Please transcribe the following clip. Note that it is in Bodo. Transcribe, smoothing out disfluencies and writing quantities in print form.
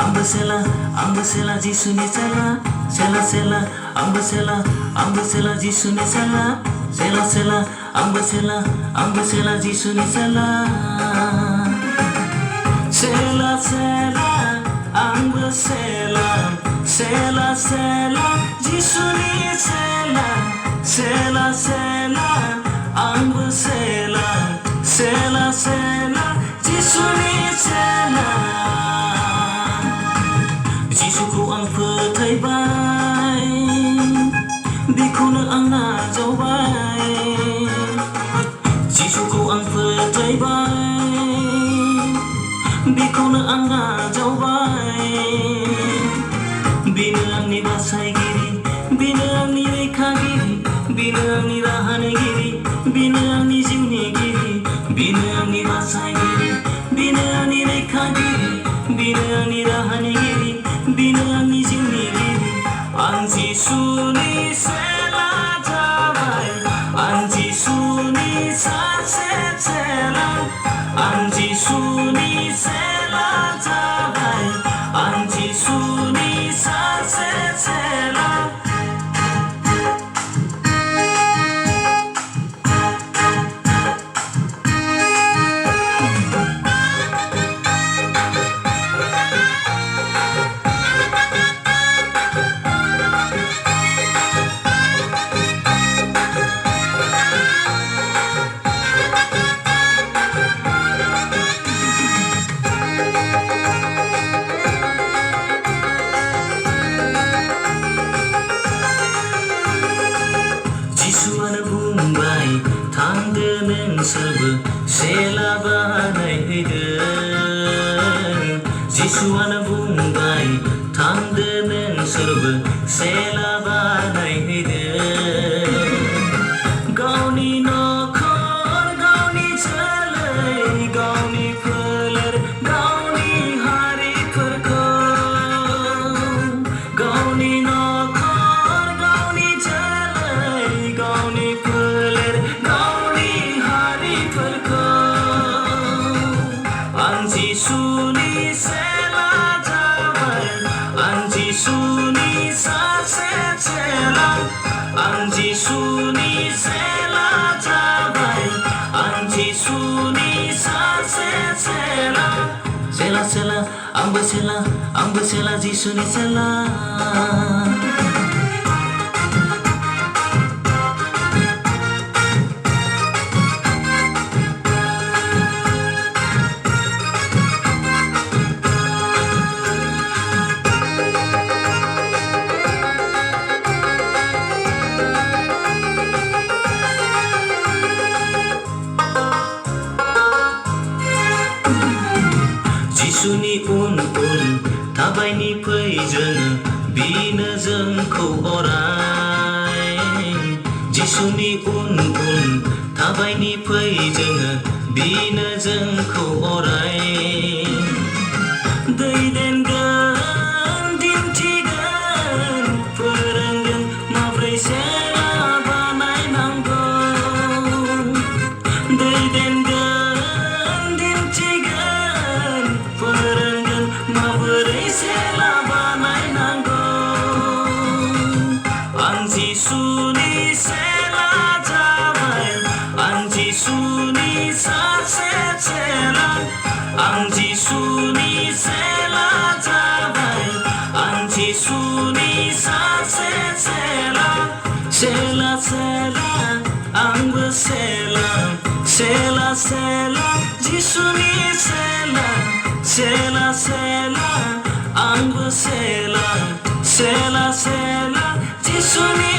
आंबो सेला जिसुनि सेला सेला सेला आंबो सेला जिसुनि सेला सेला सेला आंबो सेला जिसुनि सेला सेला सेला आंबो सेला सेला सेला जिसुनि सेला सेला सेला आंबो सेला सेला सेला जिसुनि सेला जिसुखौ आं फोथायबाय बिखौनो आं नाजावबाय जिसुखौ आं फोथायबाय बिखौनो आं नाजावबाय बिनो आंनि बासायगिरि बिनो आंनि रैखागिरि बिनो आंनि राहानिगिरि बिनो आंनि जिउनिगिरि बिनो आंनि बासायगिरि बिनो आंनि रैखागिरि बिनो आंनि राहानिगिरि बिनो आंनि जिउनिगिरि आं जिसुनि सेला जाबाय आं जिसुनि सासे सेला आं जिसुनि सेला जाबाय आं जिसुनि सासे सेला जिसुआनो बुंबाय थांदो नोंसोरबो सेला बानायहैदो जिसुआनो बुंबाय थांदो नोंसोरबो सेला बानायहैदो गावनि नखर गावनि जोलै गावनि फोलेर गावनि हारिफोरखौ गावनि नखर गावनि जोलै गावनि फोलेर गावनि हारिफोरखौ आं जिसुनि सेला जाबाय आं जिसुनि सासे सेला आं जिसुनि सेला जाबाय आं जिसुनि सासे सेला सेला सेला आंबो सेला जिसुनि सेला जिसुनि उन थाबायनि फै जोङो बिनो जोंखौ अराय जिसुनि उन थाबायनि फै जोङो बिनो जोंखौ अराय दैदेनगोन दिन्थिगोन फोरोंगोन माब्रै सेला बानायनांगौ दैदेनगोन दिन्थिगोन फोरोंगोन माबोरै सेला बानायनांगौ आं जिसुनि सेला जाबाय आं जिसुनि सासे सेला आं जिसुनि सेला जाबाय आं जिसुनि सासे सेला सेला सेला आंबो सेला सेला सेला जिसुनि सेला सेला सेला आंबो सेला सेला सेला जिसुनि